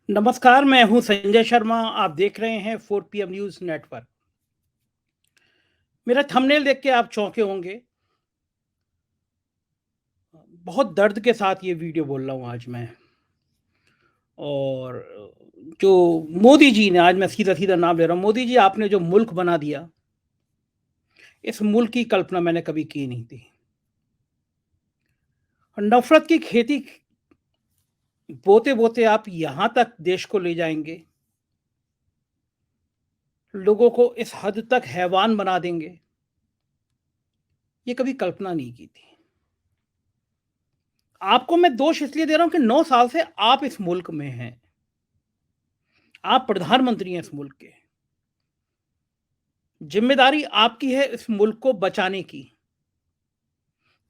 नमस्कार, मैं हूँ संजय शर्मा, आप देख रहे हैं 4 पीएम न्यूज़ नेटवर्क। मेरा थंबनेल देख के आप चौंके होंगे। बहुत दर्द के साथ ये वीडियो बोल रहा हूँ आज मैं। और जो मोदी जी ने, आज मैं सीधा-सीधा नाम ले रहा हूँ, मोदी जी आपने जो मुल्क बना दिया, इस मुल्क की कल्पना मैंने कभी की नहीं थी। और नफ़रत की खेती बोते-बोते आप यहाँ तक देश को ले जाएँगे, लोगों को इस हद तक हैवान बना देंगे, ये कभी कल्पना नहीं की थी। आपको मैं दोष इसलिए दे रहा हूँ कि 9 साल से आप इस मुल्क में हैं। आप प्रधानमंत्री हैं इस मुल्क के। ज़िम्मेदारी आपकी है इस मुल्क को बचाने की।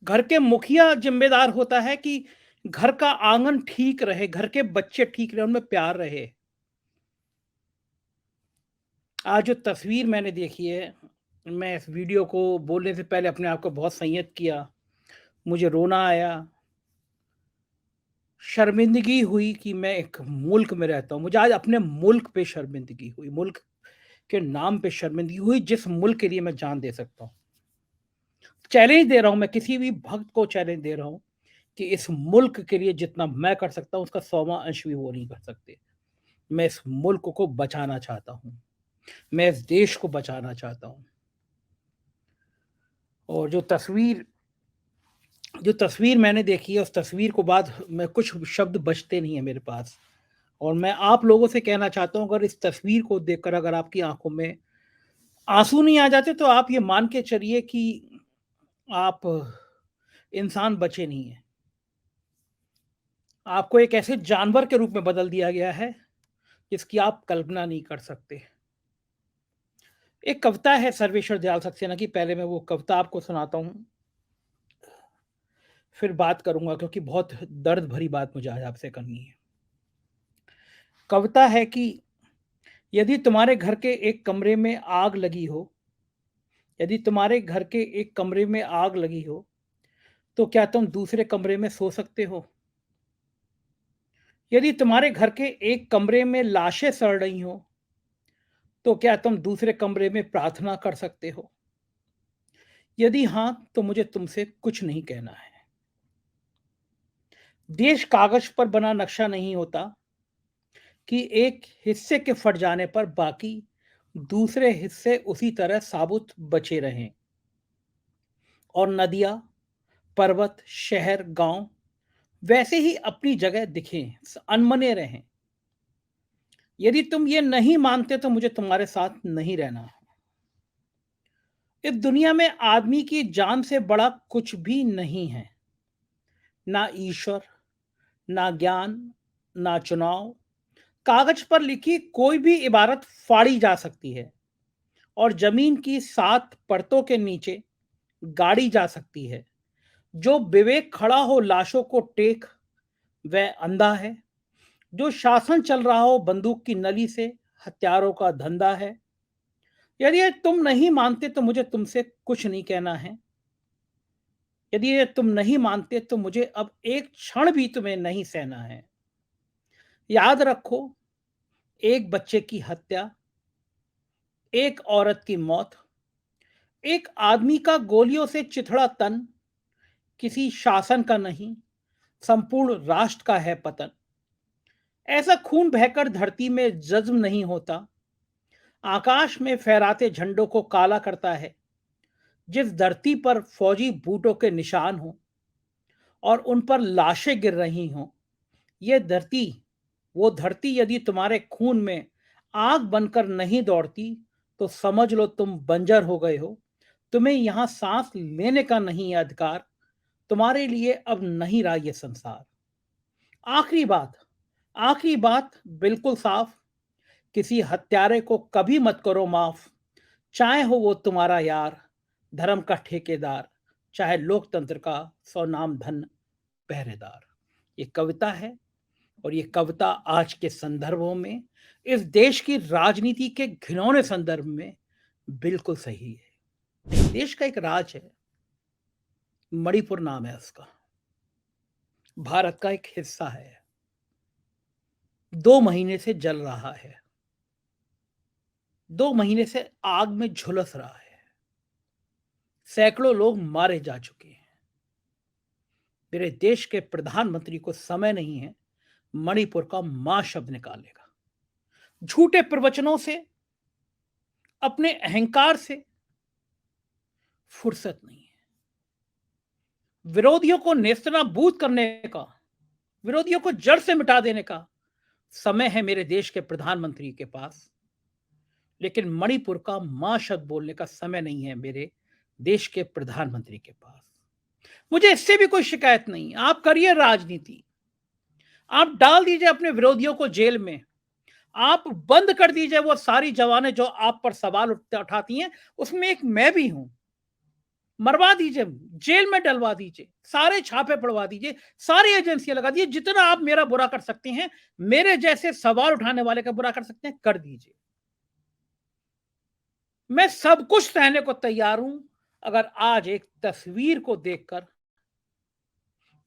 घर के मुखिया ज़िम्मेदार होता है कि घर का आंगन ठीक रहे, घर के बच्चे ठीक रहें, उनमें प्यार रहे। आज जो तस्वीर मैंने देखी है, मैं इस वीडियो को बोलने से पहले अपने आप को बहुत संयत किया। मुझे रोना आया, शर्मिंदगी हुई कि मैं एक मुल्क में रहता हूँ। मुझे आज अपने मुल्क पे शर्मिंदगी हुई, मुल्क के नाम पे शर्मिंदगी हुई, जिस मुल्क के लिए मैं जान दे सकता हूँ। चैलेंज दे रहा हूँ, मैं किसी भी भक्त को चैलेंज दे रहा हूँ कि इस मुल्क के लिए जितना मैं कर सकता हूँ, उसका 100वां अंश भी वो नहीं कर सकते। मैं इस मुल्क को बचाना चाहता हूँ। मैं इस देश को बचाना चाहता हूँ। और जो तस्वीर मैंने देखी है, उस तस्वीर को बाद में कुछ शब्द बचते नहीं हैं मेरे पास। और मैं आप लोगों से कहना चाहता हूँ, अगर इस तस्वीर को देखकर अगर आपकी आँखों में आँसू नहीं आ जाते, तो आप ये मान के चलिए कि आप इंसान बचे नहीं हैं। आपको एक ऐसे जानवर के रूप में बदल दिया गया है, जिसकी आप कल्पना नहीं कर सकते। एक कविता है सर्वेश्वर दयाल सक्सेना की, पहले मैं वो कविता आपको सुनाता हूँ, फिर बात करूँगा क्योंकि बहुत दर्द भरी बात मुझे आज आपसे करनी है। कविता है कि यदि तुम्हारे घर के एक कमरे में आग लगी हो, यदि तुम्हारे घर के एक कमरे में आग लगी हो, तो क्या तुम दूसरे कमरे में सो सकते हो? यदि तुम्हारे घर के एक कमरे में लाशें सड़ रही हों, तो क्या तुम दूसरे कमरे में प्रार्थना कर सकते हो? यदि हाँ, तो मुझे तुमसे कुछ नहीं कहना है। देश कागज पर बना नक्शा नहीं होता कि एक हिस्से के फट जाने पर बाकी दूसरे हिस्से उसी तरह साबुत बचे रहें और नदियाँ, पर्वत, शहर, गांव वैसे ही अपनी जगह दिखें, अनमने रहें। यदि तुम ये नहीं मानते तो मुझे तुम्हारे साथ नहीं रहना। इस दुनिया में आदमी की जान से बड़ा कुछ भी नहीं है। ना ईश्वर, ना ज्ञान, ना चुनाव। कागज पर लिखी कोई भी इबारत फाड़ी जा सकती है और जमीन की 7 परतों के नीचे गाड़ी जा सकती है। जो विवेक खड़ा हो लाशों को टेक, वह अंधा है। जो शासन चल रहा हो बंदूक की नली से, हत्यारों का धंधा है। यदि ये तुम नहीं मानते तो मुझे तुमसे कुछ नहीं कहना है। यदि ये तुम नहीं मानते तो मुझे अब एक क्षण भी तुम्हें नहीं सहना है। याद रखो, एक बच्चे की हत्या, एक औरत की मौत, एक आदमी का गोलियों से चिथड़ा तन किसी शासन का नहीं, संपूर्ण राष्ट्र का है पतन। ऐसा खून बहकर धरती में जज्म नहीं होता, आकाश में फहराते झंडों को काला करता है। जिस धरती पर फौजी बूटों के निशान हों और उन पर लाशें गिर रही हों, ये धरती, वो धरती यदि तुम्हारे खून में आग बनकर नहीं दौड़ती, तो समझ लो तुम बंजर हो गए हो। तुम्हें यहाँ सांस लेने का नहीं है अधिकार। तुम्हारे लिए अब नहीं रहा ये संसार। आखिरी बात, आखिरी बात बिल्कुल साफ, किसी हत्यारे को कभी मत करो माफ। चाहे हो वो तुम्हारा यार, धर्म का ठेकेदार, चाहे लोकतंत्र का सौ नाम धन पहरेदार। ये कविता है और ये कविता आज के संदर्भों में, इस देश की राजनीति के घिनौने संदर्भ में बिल्कुल सही है। इस देश का एक राज है, मणिपुर नाम है उसका, भारत का एक हिस्सा है। 2 महीने से जल रहा है। 2 महीने से आग में झुलस रहा है। सैकड़ों लोग मारे जा चुके हैं। मेरे देश के प्रधानमंत्री को समय नहीं है मणिपुर का मां शब्द निकालने का। झूठे प्रवचनों से, अपने अहंकार से फुर्सत नहीं है। विरोधियों को नेस्तनाबूद करने का, विरोधियों को जड़ से मिटा देने का समय है मेरे देश के प्रधानमंत्री के पास, लेकिन मणिपुर का मां शब्द बोलने का समय नहीं है मेरे देश के प्रधानमंत्री के पास। मुझे इससे भी कोई शिकायत नहीं। आप करिए राजनीति, आप डाल दीजिए अपने विरोधियों को जेल में, आप बंद कर दीजिए वो सारी जवानें जो आप पर सवाल उठाती हैं, उसमें एक मैं भी हूं। मरवा दीजिए, जेल में डलवा दीजिए, सारे छापे पड़वा दीजिए, सारी एजेंसियां लगा दीजिए, जितना आप मेरा बुरा कर सकते हैं, मेरे जैसे सवाल उठाने वाले का बुरा कर सकते हैं, कर दीजिए। मैं सब कुछ सहने को तैयार हूं, अगर आज एक तस्वीर को देखकर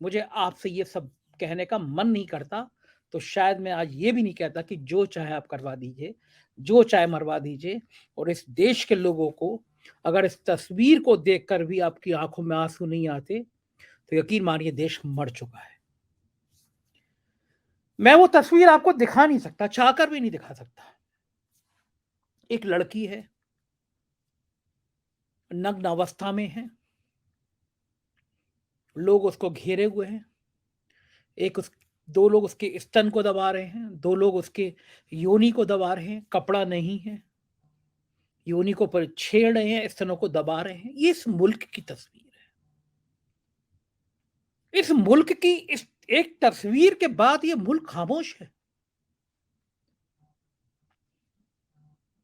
मुझे आपसे ये सब कहने का मन नहीं करता, तो शायद मैं आज ये भी नहीं कहता कि जो चाहे आप करवा दीजिए, जो चाहे मरवा दीजिए। और इस देश के लोगों को अगर इस तस्वीर को देखकर भी आपकी आंखों में आंसू नहीं आते, तो यकीन मानिए देश मर चुका है। मैं वो तस्वीर आपको दिखा नहीं सकता, चाहकर भी नहीं दिखा सकता। एक लड़की है, नग्न अवस्था में है, लोग उसको घेरे हुए हैं। एक उस 2 लोग उसके स्तन को दबा रहे हैं, 2 लोग उसके योनि को दबा रहे हैं, कपड़ा नहीं है। योनि को पर छेड़ रहे हैं, स्तनों को दबा रहे हैं। ये इस मुल्क की तस्वीर है। इस मुल्क की इस एक तस्वीर के बाद ये मुल्क खामोश है।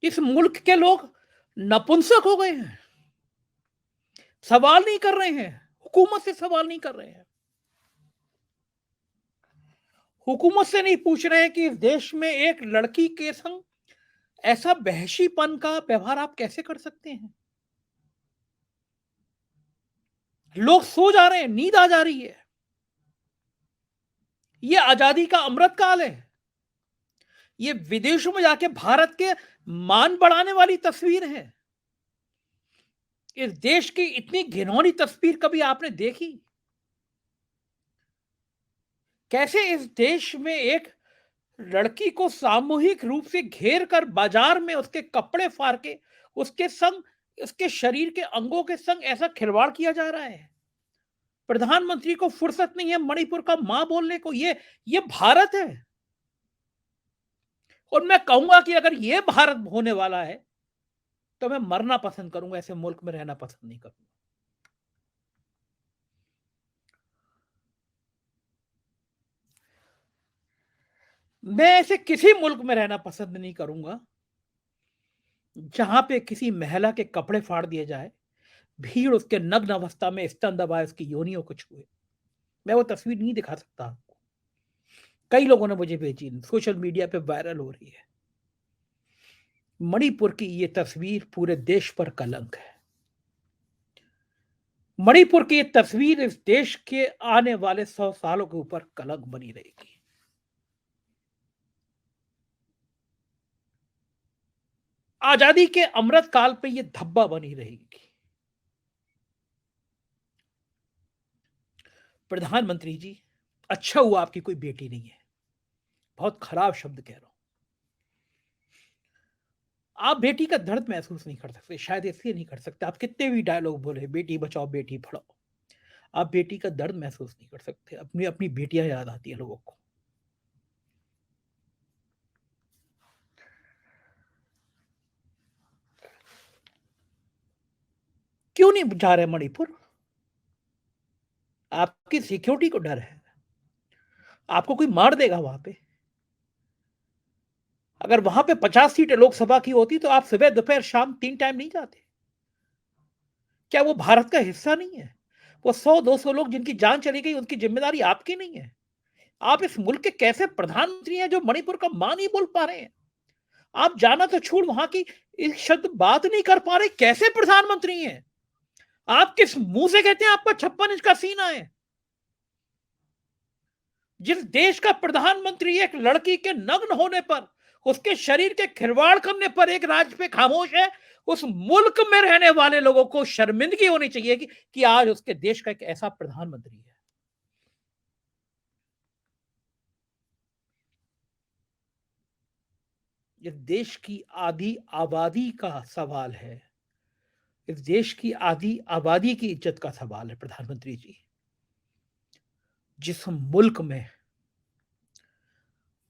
इस मुल्क के लोग नपुंसक हो गए हैं। सवाल नहीं कर रहे हैं, हुकूमत से सवाल नहीं कर रहे हैं। हुकूमत से नहीं पूछ रहे हैं कि इस देश में एक लड़की के संग ऐसा वहशीपन का व्यवहार आप कैसे कर सकते हैं। लोग सो जा रहे हैं, नींद आ जा रही है। ये आजादी का अमृत काल है। ये विदेशों में जाके भारत के मान बढ़ाने वाली तस्वीर है। इस देश की इतनी घिनौनी तस्वीर कभी आपने देखी? कैसे इस देश में एक लड़की को सामूहिक रूप से घेर कर बाजार में उसके कपड़े फाड़ के उसके संग, उसके शरीर के अंगों के संग ऐसा खिलवाड़ किया जा रहा है। प्रधानमंत्री को फुर्सत नहीं है मणिपुर का मां बोलने को। ये भारत है। और मैं कहूंगा कि अगर ये भारत होने वाला है, तो मैं मरना पसंद करूंगा, ऐसे मुल्क में रहना पसंद नहीं करूंगा। मैं ऐसे किसी मुल्क में रहना पसंद नहीं करूंगा जहां पे किसी महिला के कपड़े फाड़ दिए जाए, भीड़ उसके नग्न अवस्था में स्तन दबाए, उसकी योनियों को छुए। मैं वो तस्वीर नहीं दिखा सकता आपको। कई लोगों ने मुझे भेजी, सोशल मीडिया पे वायरल हो रही है। मणिपुर की ये तस्वीर पूरे देश पर कलंक है। मणिपुर की ये तस्वीर इस देश के आने वाले 100 सालों के ऊपर कलंक बनी रहेगी। आजादी के अमृत काल पे ये धब्बा बनी रहेगी। प्रधानमंत्री जी, अच्छा हुआ आपकी कोई बेटी नहीं है। बहुत खराब शब्द कह रहा हूं। आप बेटी का दर्द महसूस नहीं कर सकते, शायद इसलिए नहीं कर सकते। आप कितने भी डायलॉग बोले, बेटी बचाओ बेटी पढ़ाओ, आप बेटी का दर्द महसूस नहीं कर सकते। अपनी अपनी बेटियां याद आती है लोगों को। क्यों नहीं जा रहे मणिपुर? आपकी सिक्योरिटी को डर है, आपको कोई मार देगा वहां पे। अगर वहां पे 50 सीटें लोकसभा की होती, तो आप सुबह दोपहर शाम 3 टाइम नहीं जाते? क्या वो भारत का हिस्सा नहीं है? वो 100-200 लोग जिनकी जान चली गई, उनकी जिम्मेदारी आपकी नहीं है? आप इस मुल्क के कैसे प्रधानमंत्री हैं जो मणिपुर का मां नहीं बोल पा रहे हैं? आप जाना तो छोड़, वहां की एक शब्द बात नहीं कर पा रहे, कैसे प्रधानमंत्री हैं? आप किस मुंह से कहते हैं आपका 56 इंच का सीना है? जिस देश का प्रधानमंत्री एक लड़की के नग्न होने पर, उसके शरीर के खिलवाड़ करने पर एक राज्य पे खामोश है, उस मुल्क में रहने वाले लोगों को शर्मिंदगी होनी चाहिए कि आज उसके देश का एक ऐसा प्रधानमंत्री है। इस देश की आधी आबादी का सवाल है। इस देश की आधी आबादी की इज्जत का सवाल है प्रधानमंत्री जी। जिस मुल्क में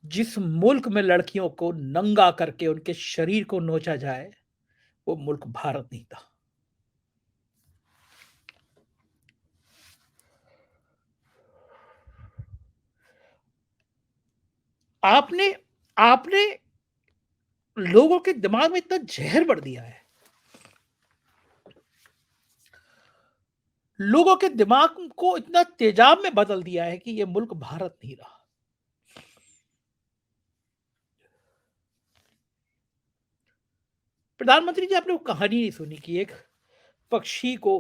जिस मुल्क में लड़कियों को नंगा करके उनके शरीर को नोचा जाए, वो मुल्क भारत नहीं था। आपने आपने लोगों के दिमाग में इतना जहर भर दिया है, लोगों के दिमाग को इतना तेजाब में बदल दिया है कि ये मुल्क भारत नहीं रहा। प्रधानमंत्री जी, आपने वो कहानी नहीं सुनी कि एक पक्षी को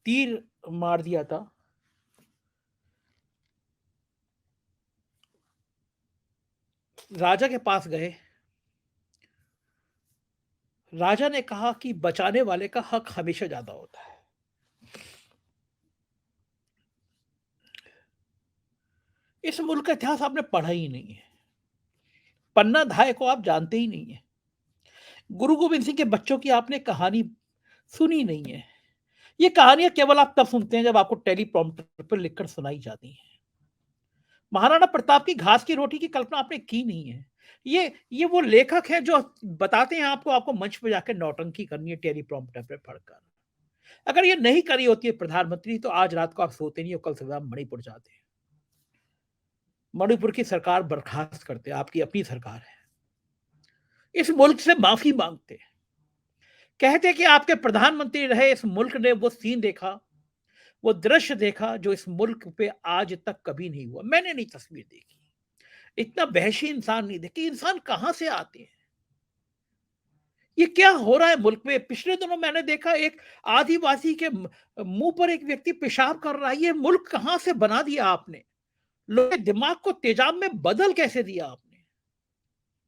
तीर मार दिया था। राजा के पास गए, राजा ने कहा कि बचाने वाले का हक हमेशा ज्यादा होता है। इस मुल्क का इतिहास आपने पढ़ा ही नहीं है, पन्ना धाय को आप जानते ही नहीं है, गुरु गोविंद सिंह के बच्चों की आपने कहानी सुनी नहीं है। ये कहानियां केवल आप तब सुनते हैं जब आपको टेलीप्रॉम्प्टर पर लिखकर सुनाई जाती हैं। महाराणा प्रताप की घास की रोटी की कल्पना आपने की नहीं है। ये वो लेखक हैं जो बताते हैं आपको आपको मंच पे जाकर नौटंकी करनी है टेलीप्रॉम्प्टर पे पढ़कर। अगर ये नहीं करी होती है प्रधानमंत्री, तो आज रात को आप सोते नहीं हो, कल सुबह आप मणिपुर जाते। मणिपुर की सरकार बर्खास्त करते, आपकी अपनी सरकार है, इस मुल्क से माफी मांगते, कहते कि आपके प्रधानमंत्री रहे इस मुल्क ने वो सीन देखा, वो दृश्य देखा जो इस मुल्क पे आज तक कभी नहीं हुआ। मैंने नहीं तस्वीर देखी, इतना वहशी इंसान नहीं देखी। इंसान कहां से आते हैं? ये क्या हो रहा है मुल्क में? पिछले दिनों मैंने देखा एक आदिवासी के मुंह पर एक व्यक्ति पेशाब कर रहा है। ये मुल्क कहां से बना दिया आपने? लोगों के दिमाग को तेजाब में बदल कैसे दिया आपने?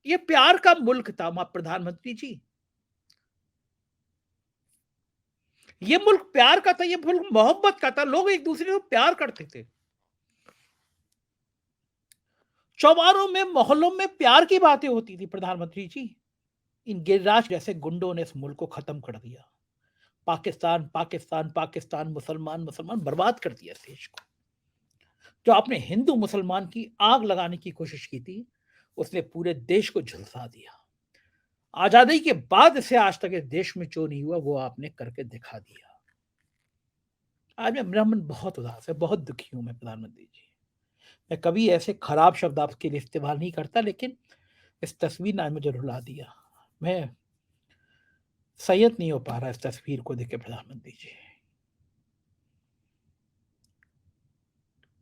ये प्यार का मुल्क था प्रधानमंत्री जी, ये मुल्क प्यार का था, ये मुल्क मोहब्बत का था, लोग एक दूसरे को प्यार करते थे। चौबारों में मोहल्लों में प्यार की बातें होती थी प्रधानमंत्री जी। इन गिरिराज जैसे गुंडों ने इस मुल्क को खत्म कर दिया। पाकिस्तान पाकिस्तान पाकिस्तान, मुसलमान मुसलमान, बर्बाद कर दिया इस देश को। जो आपने हिंदू मुसलमान की आग लगाने की कोशिश की थी, उसने पूरे देश को झुलसा दिया। आजादी के बाद से आज तक इस देश में जो नहीं हुआ वो आपने करके दिखा दिया। आज मेरा मन बहुत उदास है, बहुत दुखी हूं मैं प्रधानमंत्री जी। मैं कभी ऐसे खराब शब्द आपके लिए इस्तेमाल नहीं करता, लेकिन इस तस्वीर ने आज मुझे रुला दिया। मैं संयत नहीं हो पा रहा इस तस्वीर को देख के प्रधानमंत्री जी।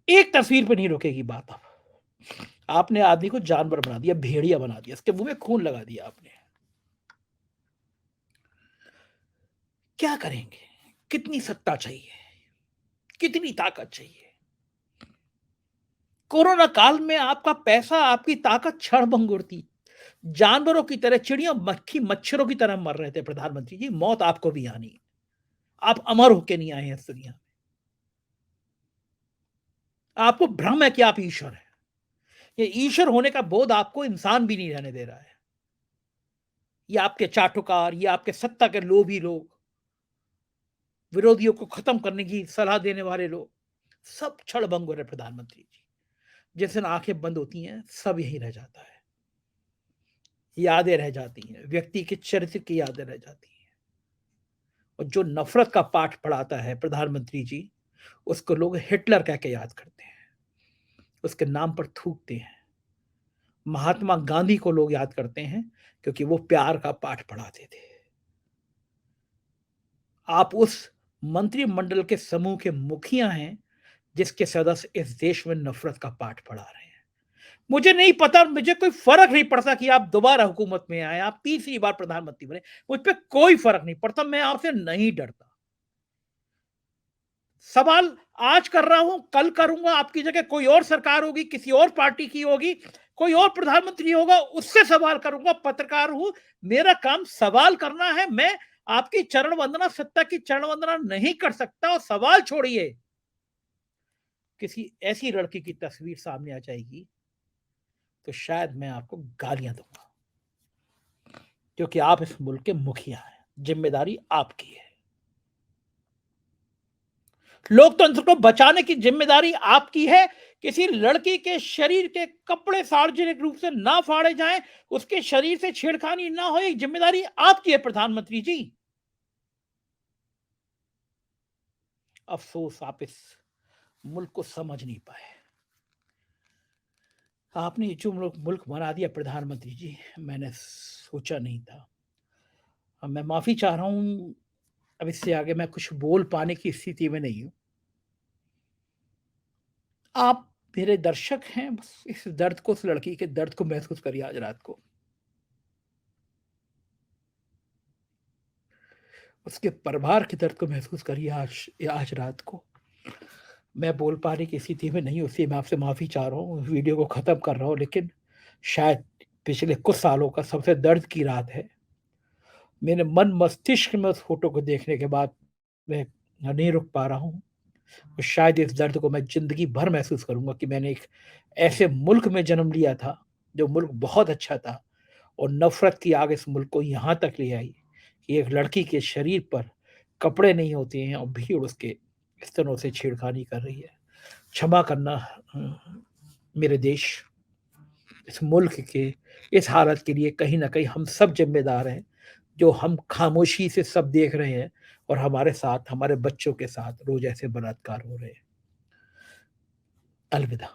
एक तस्वीर पे नहीं रुकेगी बात। अब आपने आदमी को जानवर बना दिया, भेड़िया बना दिया, इसके मुंह में खून लगा दिया आपने। क्या करेंगे? कितनी सत्ता चाहिए, कितनी ताकत चाहिए? कोरोना काल में आपका पैसा, आपकी ताकत क्षणभंगुर थी। जानवरों की तरह, चिड़िया मक्खी मच्छरों की तरह मर रहे थे प्रधानमंत्री जी। मौत आपको भी आनी, आप अमर होके नहीं आए हैं इस दुनिया में। आपको भ्रम है कि आप ईश्वर हैं। ये ईश्वर होने का बोध आपको इंसान भी नहीं रहने दे रहा है। ये आपके चाटुकार, ये आपके सत्ता के लोभी लोग, विरोधियों को खत्म करने की सलाह देने वाले लोग, सब क्षणभंगुर है प्रधानमंत्री जी। जिस दिन आंखें बंद होती हैं, सब यही रह जाता है। यादें रह जाती हैं, व्यक्ति के चरित्र की यादें रह जाती हैं। और जो नफरत का पाठ पढ़ाता है प्रधानमंत्री जी, उसको लोग हिटलर कह के याद करते हैं, उसके नाम पर थूकते हैं। महात्मा गांधी को लोग याद करते हैं क्योंकि वो प्यार का पाठ पढ़ाते थे। आप उस मंत्रिमंडल के समूह के मुखिया हैं जिसके सदस्य इस देश में नफरत का पाठ पढ़ा रहे हैं। मुझे नहीं पता, मुझे कोई फर्क नहीं पड़ता कि आप दोबारा हुकूमत में आए, आप तीसरी बार प्रधानमंत्री बने, मुझ पर कोई फर्क नहीं पड़ता, मैं आपसे नहीं डरता। सवाल आज कर रहा हूं, कल करूंगा, आपकी जगह कोई और सरकार होगी, किसी और पार्टी की होगी, कोई और प्रधानमंत्री होगा, उससे सवाल करूंगा। पत्रकार हूं, मेरा काम सवाल करना है। मैं आपकी चरण वंदना, सत्ता की चरण वंदना नहीं कर सकता। और सवाल छोड़िए, किसी ऐसी लड़की की तस्वीर सामने आ जाएगी तो शायद मैं आपको गालियां दूंगा, क्योंकि आप इस मुल्क के मुखिया हैं, जिम्मेदारी आपकी है। लोकतंत्र को बचाने की जिम्मेदारी आपकी है। किसी लड़की के शरीर के कपड़े सार्वजनिक रूप से ना फाड़े जाएं, उसके शरीर से छेड़खानी ना हो, ये जिम्मेदारी आपकी है प्रधानमंत्री जी। अफसोस आप इस मुल्क को समझ नहीं पाए। आपने जो मुल्क बना दिया प्रधानमंत्री जी, मैंने सोचा नहीं था। अब मैं माफी चाह रहा हूं। अब इससे आगे मैं कुछ बोल पाने की स्थिति में नहीं हूं। आप मेरे दर्शक हैं, बस इस दर्द को, उस लड़की के दर्द को महसूस करिए आज रात को। उसके परिवार के दर्द को महसूस करिए आज रात को। मैं बोल पाने की स्थिति में नहीं हूं, इसलिए मैं आपसे माफी चाह रहा हूं, वीडियो को खत्म कर रहा हूं। लेकिन शायद पिछले कुछ सालों का सबसे दर्द की रात है। मेरे मन मस्तिष्क में उस फोटो को देखने के बाद मैं नहीं रुक पा रहा हूँ। और शायद इस दर्द को मैं जिंदगी भर महसूस करूंगा कि मैंने एक ऐसे मुल्क में जन्म लिया था, जो मुल्क बहुत अच्छा था, और नफरत की आग इस मुल्क को यहाँ तक ले आई कि एक लड़की के शरीर पर कपड़े नहीं होते हैं और भीड़ उसके स्तनों से छेड़खानी कर रही है। क्षमा करना मेरे देश, इस मुल्क के इस हालत के लिए कहीं न कहीं हम सब ज़िम्मेदार हैं, जो हम खामोशी से सब देख रहे हैं और हमारे साथ, हमारे बच्चों के साथ रोज़ ऐसे बलात्कार हो रहे हैं। अलविदा।